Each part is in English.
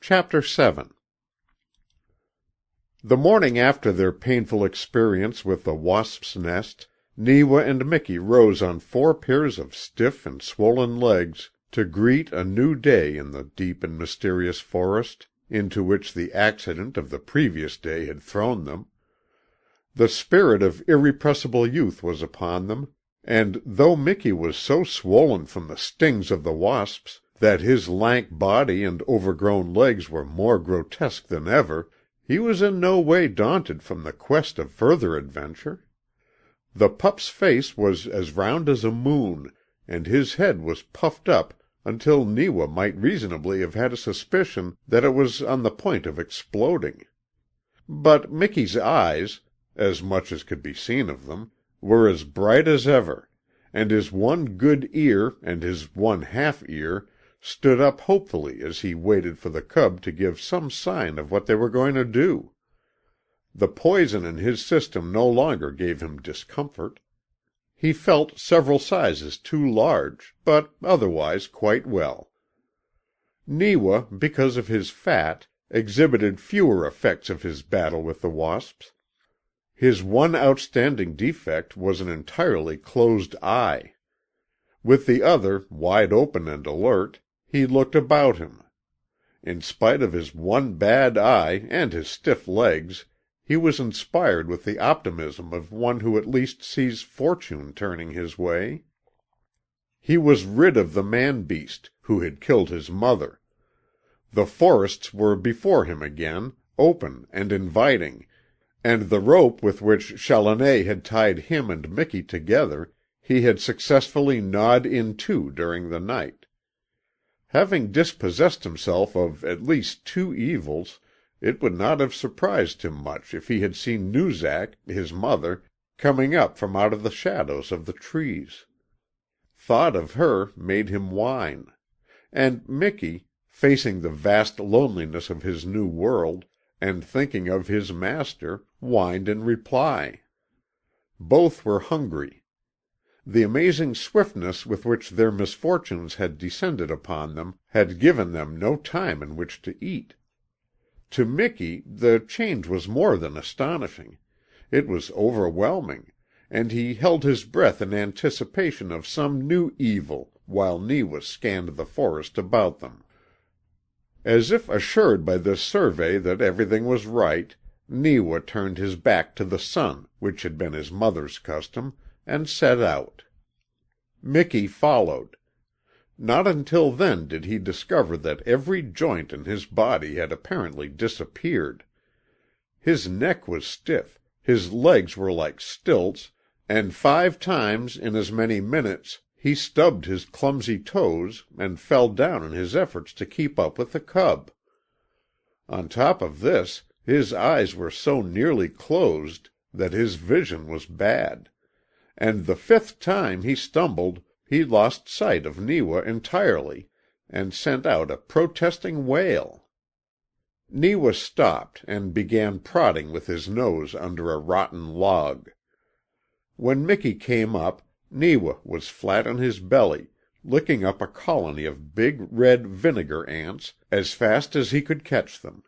Chapter 7 The morning after their painful experience with the wasp's nest, Neewa and Miki rose on 4 pairs of stiff and swollen legs to greet a new day in the deep and mysterious forest into which the accident of the previous day had thrown them. The spirit of irrepressible youth was upon them, and though Miki was so swollen from the stings of the wasps that his lank body and overgrown legs were more grotesque than ever, he was in no way daunted from the quest of further adventure. The pup's face was as round as a moon, and his head was puffed up until Neewa might reasonably have had a suspicion that it was on the point of exploding. But Miki's eyes, as much as could be seen of them, were as bright as ever, and his one good ear and his one half ear stood up hopefully as he waited for the cub to give some sign of what they were going to do. The poison in his system no longer gave him discomfort. He felt several sizes too large, but otherwise quite well. Neewa, because of his fat, exhibited fewer effects of his battle with the wasps. His one outstanding defect was an entirely closed eye. With the other wide open and alert, he looked about him. In spite of his one bad eye and his stiff legs, he was inspired with the optimism of one who at least sees fortune turning his way. He was rid of the man-beast who had killed his mother. The forests were before him again, open and inviting, and the rope with which Challoner had tied him and Miki together he had successfully gnawed in two during the night. Having dispossessed himself of at least 2 evils, it would not have surprised him much if he had seen Noozak, his mother, coming up from out of the shadows of the trees. Thought of her made him whine; and Miki, facing the vast loneliness of his new world, and thinking of his master, whined in reply. Both were hungry. The amazing swiftness with which their misfortunes had descended upon them had given them no time in which to eat. To Miki the change was more than astonishing. It was overwhelming, and he held his breath in anticipation of some new evil while Neewa scanned the forest about them. As if assured by this survey that everything was right, Neewa turned his back to the sun, which had been his mother's custom, and set out. Miki followed. Not until then did he discover that every joint in his body had apparently disappeared. His neck was stiff, his legs were like stilts, and 5 times in as many minutes he stubbed his clumsy toes and fell down in his efforts to keep up with the cub. On top of this, his eyes were so nearly closed that his vision was bad, and the 5th time he stumbled he lost sight of Neewa entirely, and sent out a protesting wail. Neewa stopped and began prodding with his nose under a rotten log. When Miki came up, Neewa was flat on his belly, licking up a colony of big red vinegar ants as fast as he could catch them.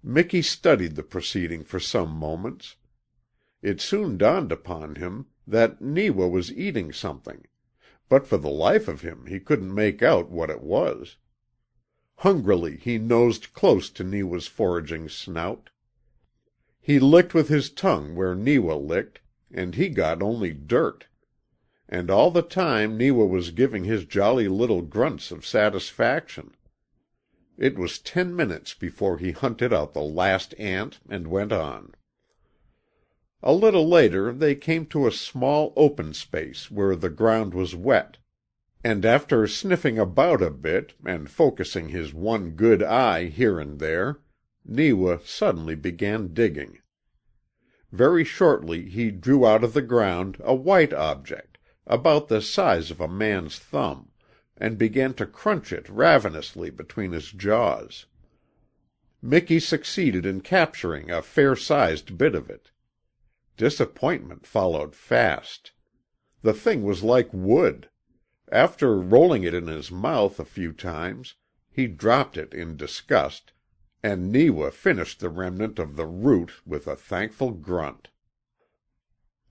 Miki studied the proceeding for some moments. It soon dawned upon him that Neewa was eating something, but for the life of him he couldn't make out what it was. Hungrily he nosed close to Neewa's foraging snout. He licked with his tongue where Neewa licked, and he got only dirt. And all the time Neewa was giving his jolly little grunts of satisfaction. It was 10 minutes before he hunted out the last ant and went on. A little later they came to a small open space where the ground was wet, and after sniffing about a bit and focusing his one good eye here and there, Neewa suddenly began digging. Very shortly he drew out of the ground a white object, about the size of a man's thumb, and began to crunch it ravenously between his jaws. Miki succeeded in capturing a fair-sized bit of it. Disappointment followed fast. The thing was like wood. After rolling it in his mouth a few times, he dropped it in disgust, and Neewa finished the remnant of the root with a thankful grunt.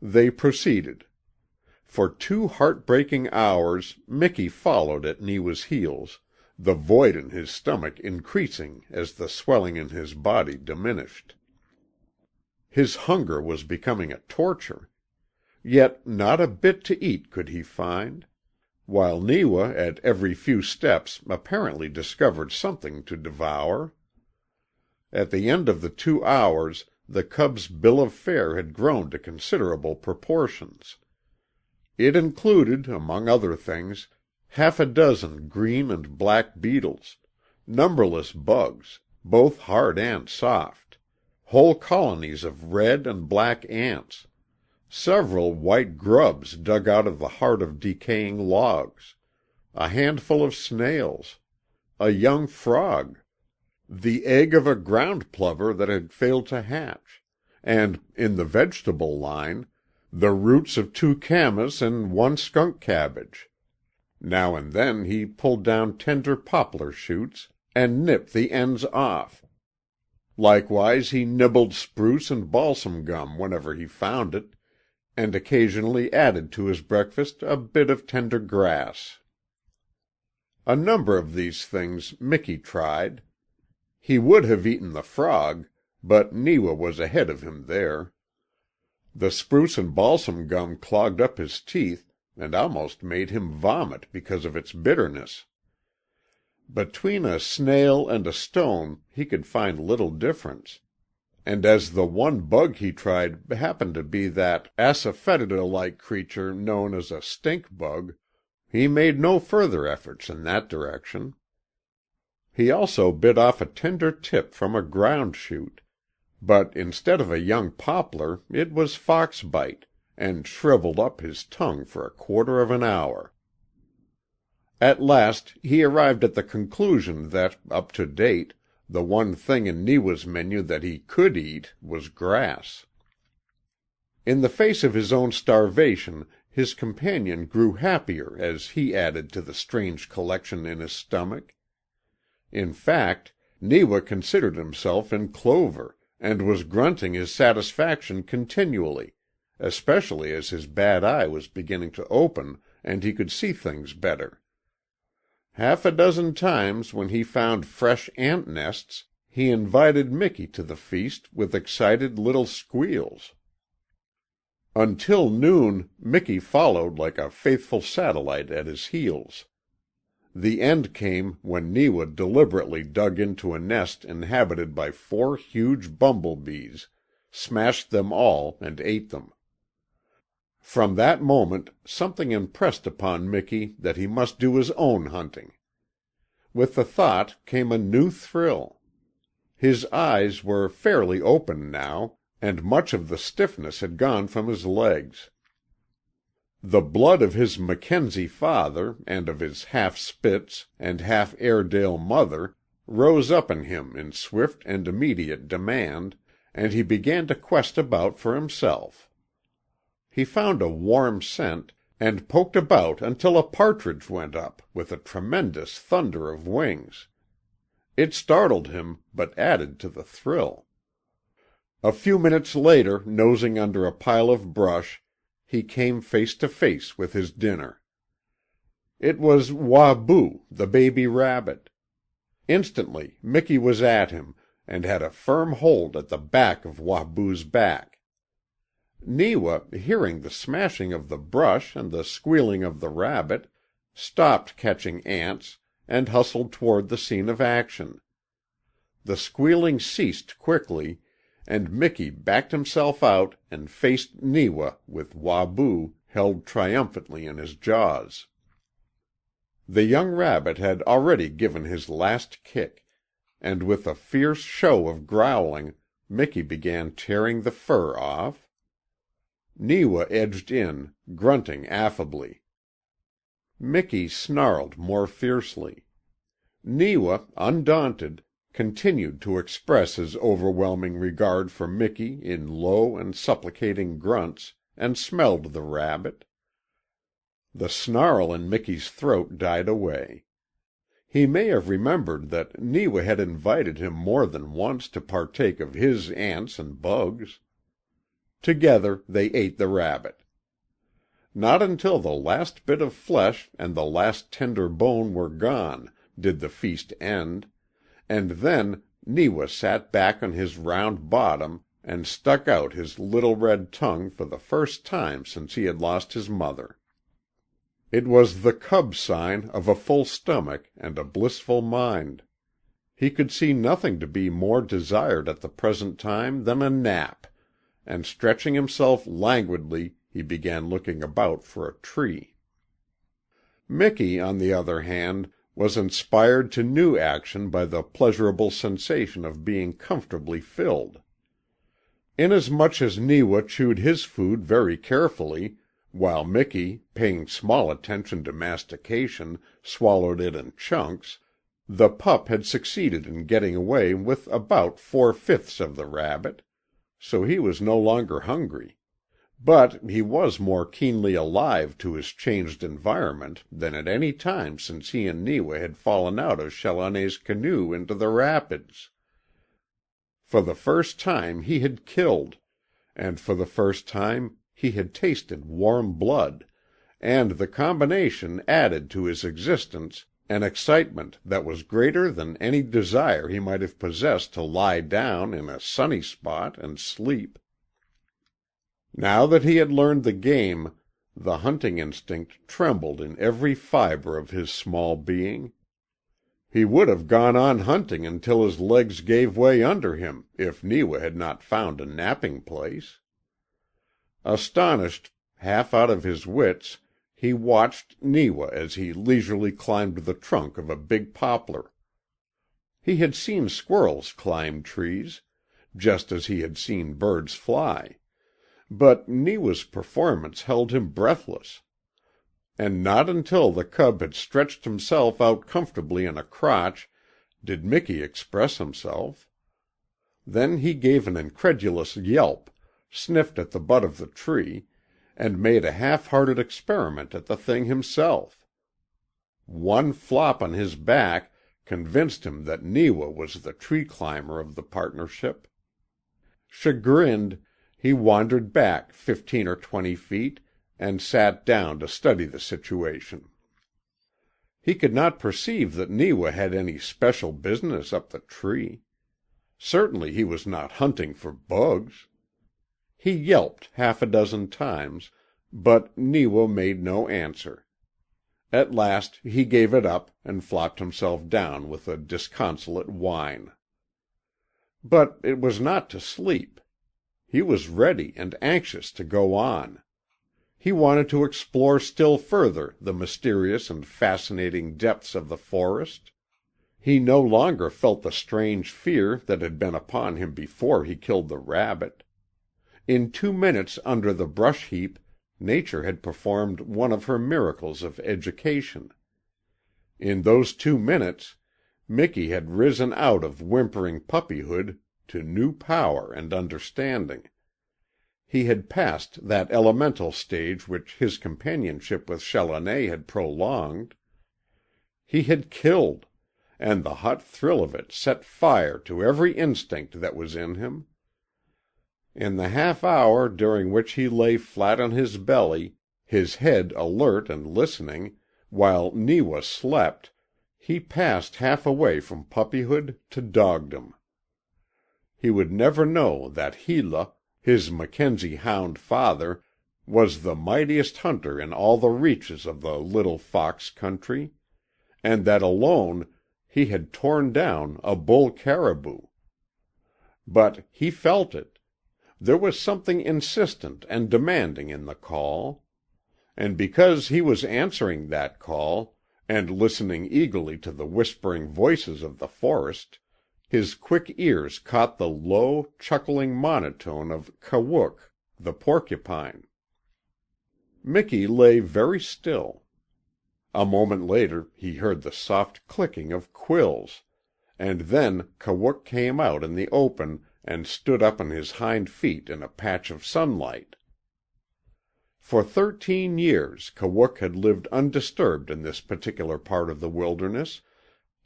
They proceeded. For 2 heartbreaking hours Miki followed at Neewa's heels, the void in his stomach increasing as the swelling in his body diminished. His hunger was becoming a torture. Yet not a bit to eat could he find, while Neewa at every few steps apparently discovered something to devour. At the end of the 2 hours the cub's bill of fare had grown to considerable proportions. It included, among other things, half a dozen green and black beetles, numberless bugs, both hard and soft, whole colonies of red and black ants, several white grubs dug out of the heart of decaying logs, a handful of snails, a young frog, the egg of a ground plover that had failed to hatch, and, in the vegetable line, the roots of 2 camas and 1 skunk cabbage. Now and then he pulled down tender poplar shoots and nipped the ends off. Likewise he nibbled spruce and balsam gum whenever he found it, and occasionally added to his breakfast a bit of tender grass. A number of these things Miki tried. He would have eaten the frog, but Neewa was ahead of him there. The spruce and balsam gum clogged up his teeth and almost made him vomit because of its bitterness. Between a snail and a stone he could find little difference, and as the one bug he tried happened to be that asafoetida-like creature known as a stink bug, he made no further efforts in that direction. He also bit off a tender tip from a ground shoot, but instead of a young poplar it was foxbite, and shriveled up his tongue for a quarter of an hour. At last he arrived at the conclusion that, up to date, the one thing in Neewa's menu that he could eat was grass. In the face of his own starvation his companion grew happier as he added to the strange collection in his stomach. In fact, Neewa considered himself in clover, and was grunting his satisfaction continually, especially as his bad eye was beginning to open and he could see things better. Half a dozen times when he found fresh ant nests he invited Miki to the feast with excited little squeals. Until noon Miki followed like a faithful satellite at his heels. The end came when Neewa deliberately dug into a nest inhabited by 4 huge bumblebees, smashed them all and ate them. From that moment something impressed upon Miki that he must do his own hunting. With the thought came a new thrill. His eyes were fairly open now, and much of the stiffness had gone from his legs. The blood of his Mackenzie father and of his half-Spitz and half-Airedale mother rose up in him in swift and immediate demand, and he began to quest about for himself. He found a warm scent, and poked about until a partridge went up with a tremendous thunder of wings. It startled him, but added to the thrill. A few minutes later, nosing under a pile of brush, he came face to face with his dinner. It was Wahboo, the baby rabbit. Instantly Miki was at him, and had a firm hold at the back of Wahboo's back. Neewa, hearing the smashing of the brush and the squealing of the rabbit, stopped catching ants and hustled toward the scene of action. The squealing ceased quickly, and Miki backed himself out and faced Neewa with Wahboo held triumphantly in his jaws. The young rabbit had already given his last kick, and with a fierce show of growling Miki began tearing the fur off. Neewa edged in, grunting affably. Miki snarled more fiercely. Neewa, undaunted, continued to express his overwhelming regard for Miki in low and supplicating grunts, and smelled the rabbit. The snarl in Miki's throat died away. He may have remembered that Neewa had invited him more than once to partake of his ants and bugs. Together they ate the rabbit. Not until the last bit of flesh and the last tender bone were gone did the feast end, and then Neewa sat back on his round bottom and stuck out his little red tongue for the first time since he had lost his mother. It was the cub sign of a full stomach and a blissful mind. He could see nothing to be more desired at the present time than a nap, and stretching himself languidly he began looking about for a tree. Miki, on the other hand, was inspired to new action by the pleasurable sensation of being comfortably filled. Inasmuch as Neewa chewed his food very carefully, while Miki, paying small attention to mastication, swallowed it in chunks, the pup had succeeded in getting away with about 4/5 of the rabbit, so he was no longer hungry. But he was more keenly alive to his changed environment than at any time since he and Neewa had fallen out of Challoner's canoe into the rapids. For the first time he had killed, and for the first time he had tasted warm blood, and the combination added to his existence an excitement that was greater than any desire he might have possessed to lie down in a sunny spot and sleep. Now that he had learned the game, the hunting instinct trembled in every fibre of his small being. He would have gone on hunting until his legs gave way under him if Neewa had not found a napping place. Astonished, half out of his wits, he watched Neewa as he leisurely climbed the trunk of a big poplar. He had seen squirrels climb trees, just as he had seen birds fly, but Neewa's performance held him breathless. And not until the cub had stretched himself out comfortably in a crotch did Miki express himself. Then he gave an incredulous yelp, sniffed at the butt of the tree, and made a half-hearted experiment at the thing himself. One flop on his back convinced him that Neewa was the tree-climber of the partnership. Chagrined, he wandered back 15 or 20 feet and sat down to study the situation. He could not perceive that Neewa had any special business up the tree. Certainly he was not hunting for bugs. He yelped half a dozen times, but Neewa made no answer. At last he gave it up and flopped himself down with a disconsolate whine. But it was not to sleep. He was ready and anxious to go on. He wanted to explore still further the mysterious and fascinating depths of the forest. He no longer felt the strange fear that had been upon him before he killed the rabbit. In 2 minutes under the brush heap, Nature had performed one of her miracles of education. In those 2 minutes, Miki had risen out of whimpering puppyhood to new power and understanding. He had passed that elemental stage which his companionship with Challoner had prolonged. He had killed, and the hot thrill of it set fire to every instinct that was in him. In the half hour during which he lay flat on his belly, his head alert and listening, while Neewa slept, he passed half away from puppyhood to dogdom. He would never know that Hela, his Mackenzie hound father, was the mightiest hunter in all the reaches of the Little Fox country, and that alone he had torn down a bull caribou. But he felt it. There was something insistent and demanding in the call. And because he was answering that call, and listening eagerly to the whispering voices of the forest, his quick ears caught the low, chuckling monotone of Kawuk, the porcupine. Miki lay very still. A moment later he heard the soft clicking of quills, and then Kawuk came out in the open and stood up on his hind feet in a patch of sunlight. For 13 years Kawuk had lived undisturbed in this particular part of the wilderness,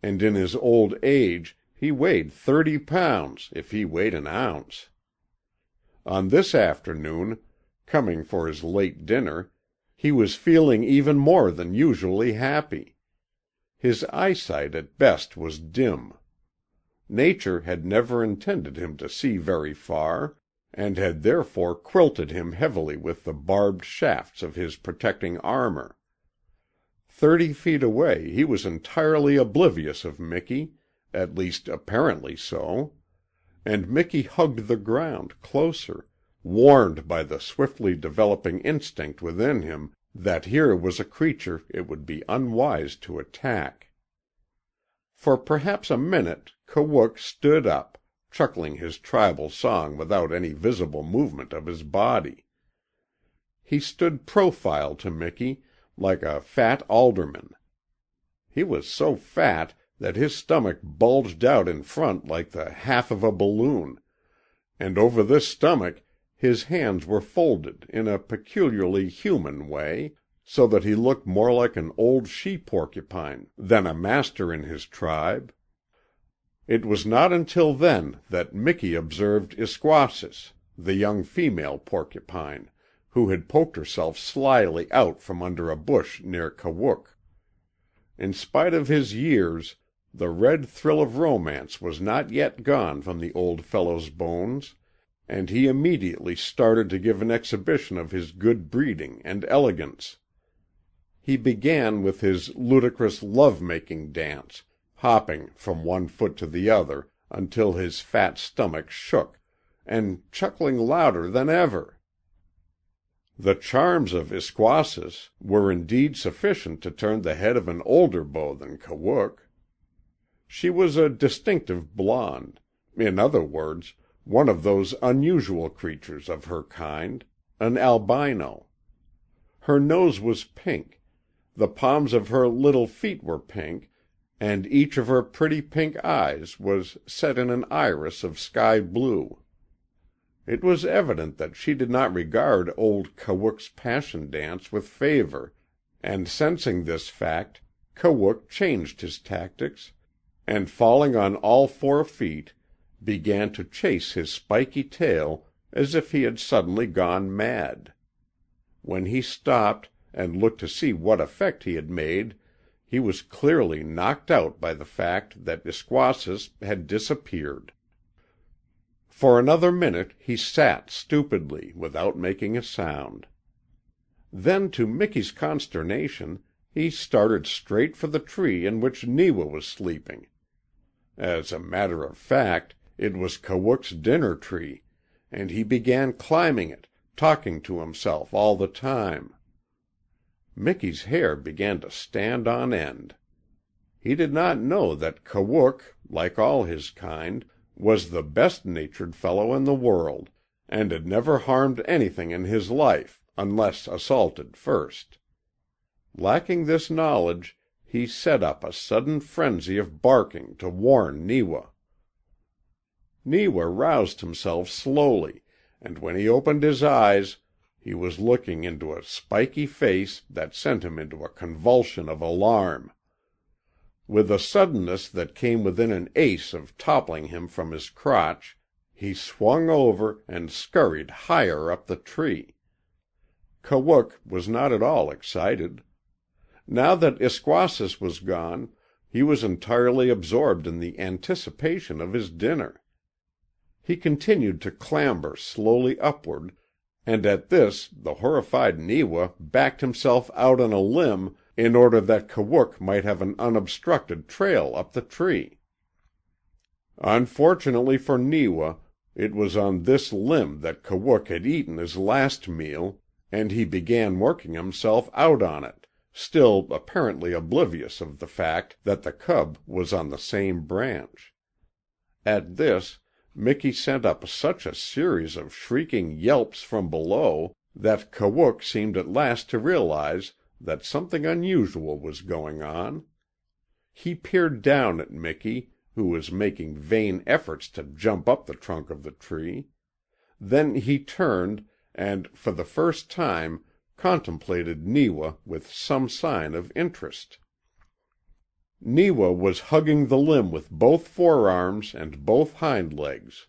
and in his old age he weighed 30 pounds if he weighed an ounce. On this afternoon, coming for his late dinner, he was feeling even more than usually happy. His eyesight at best was dim. Nature had never intended him to see very far, and had therefore quilted him heavily with the barbed shafts of his protecting armor. 30 feet away he was entirely oblivious of Mickey, at least apparently so, and Mickey hugged the ground closer, warned by the swiftly developing instinct within him that here was a creature it would be unwise to attack. For perhaps a minute Kawook stood up, chuckling his tribal song without any visible movement of his body. He stood profile to Mickey, like a fat alderman. He was so fat that his stomach bulged out in front like the half of a balloon, and over this stomach his hands were folded in a peculiarly human way, so that he looked more like an old she-porcupine than a master in his tribe. It was not until then that Mickey observed Iskwasis, the young female porcupine, who had poked herself slyly out from under a bush near Kawook. In spite of his years, the red thrill of romance was not yet gone from the old fellow's bones, and he immediately started to give an exhibition of his good breeding and elegance. He began with his ludicrous love-making dance, hopping from one foot to the other until his fat stomach shook, and chuckling louder than ever. The charms of Iskwasis were indeed sufficient to turn the head of an older beau than Kawook. She was a distinctive blonde, in other words, one of those unusual creatures of her kind, an albino. Her nose was pink, the palms of her little feet were pink, and each of her pretty pink eyes was set in an iris of sky blue. It was evident that she did not regard old Kawook's passion dance with favor, and sensing this fact, Kawook changed his tactics, and falling on all 4 feet, began to chase his spiky tail as if he had suddenly gone mad. When he stopped and looked to see what effect he had made, he was clearly knocked out by the fact that Iskwasis had disappeared. For another minute he sat stupidly, without making a sound. Then, to Micky's consternation, he started straight for the tree in which Neewa was sleeping. As a matter of fact, it was Kawook's dinner tree, and he began climbing it, talking to himself all the time. Micky's hair began to stand on end. He did not know that Kawook, like all his kind, was the best-natured fellow in the world, and had never harmed anything in his life, unless assaulted first. Lacking this knowledge, he set up a sudden frenzy of barking to warn Neewa. Neewa roused himself slowly, and when he opened his eyes, he was looking into a spiky face that sent him into a convulsion of alarm. With a suddenness that came within an ace of toppling him from his crotch, he swung over and scurried higher up the tree. Kawook was not at all excited. Now that Iskwasis was gone, he was entirely absorbed in the anticipation of his dinner. He continued to clamber slowly upward, and at this the horrified Neewa backed himself out on a limb in order that Kawook might have an unobstructed trail up the tree. Unfortunately for Neewa, it was on this limb that Kawook had eaten his last meal, and he began working himself out on it, still apparently oblivious of the fact that the cub was on the same branch. At this, Micky sent up such a series of shrieking yelps from below that Kawook seemed at last to realize that something unusual was going on. He peered down at Micky, who was making vain efforts to jump up the trunk of the tree. Then he turned, and for the first time contemplated Neewa with some sign of interest. Neewa was hugging the limb with both forearms and both hind legs.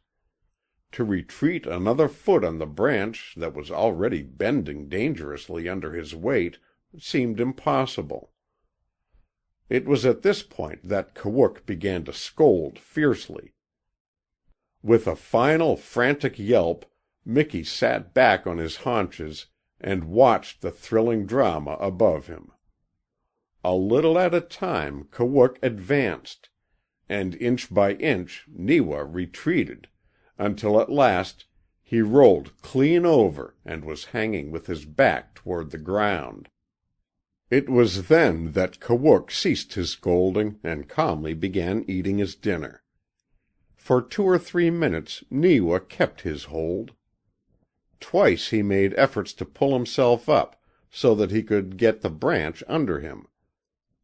To retreat another foot on the branch that was already bending dangerously under his weight seemed impossible. It was at this point that Kawook began to scold fiercely. With a final frantic yelp, Miki sat back on his haunches and watched the thrilling drama above him. A little at a time Kawook advanced, and inch by inch Neewa retreated, until at last he rolled clean over and was hanging with his back toward the ground. It was then that Kawook ceased his scolding and calmly began eating his dinner. For 2 or 3 minutes Neewa kept his hold. Twice he made efforts to pull himself up so that he could get the branch under him.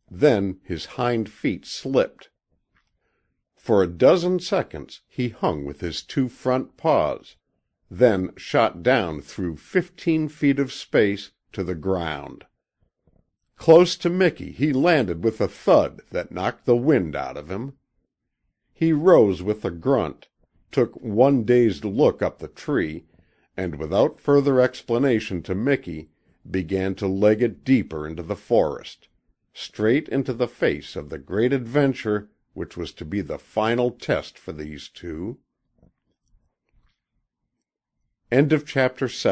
Then his hind feet slipped. For a dozen seconds he hung with his 2 front paws, then shot down through 15 feet of space to the ground. Close to Miki he landed with a thud that knocked the wind out of him. He rose with a grunt, took one dazed look up the tree, and without further explanation to Miki began to leg it deeper into the forest, straight into the face of the great adventure which was to be the final test for these two. End of chapter 7.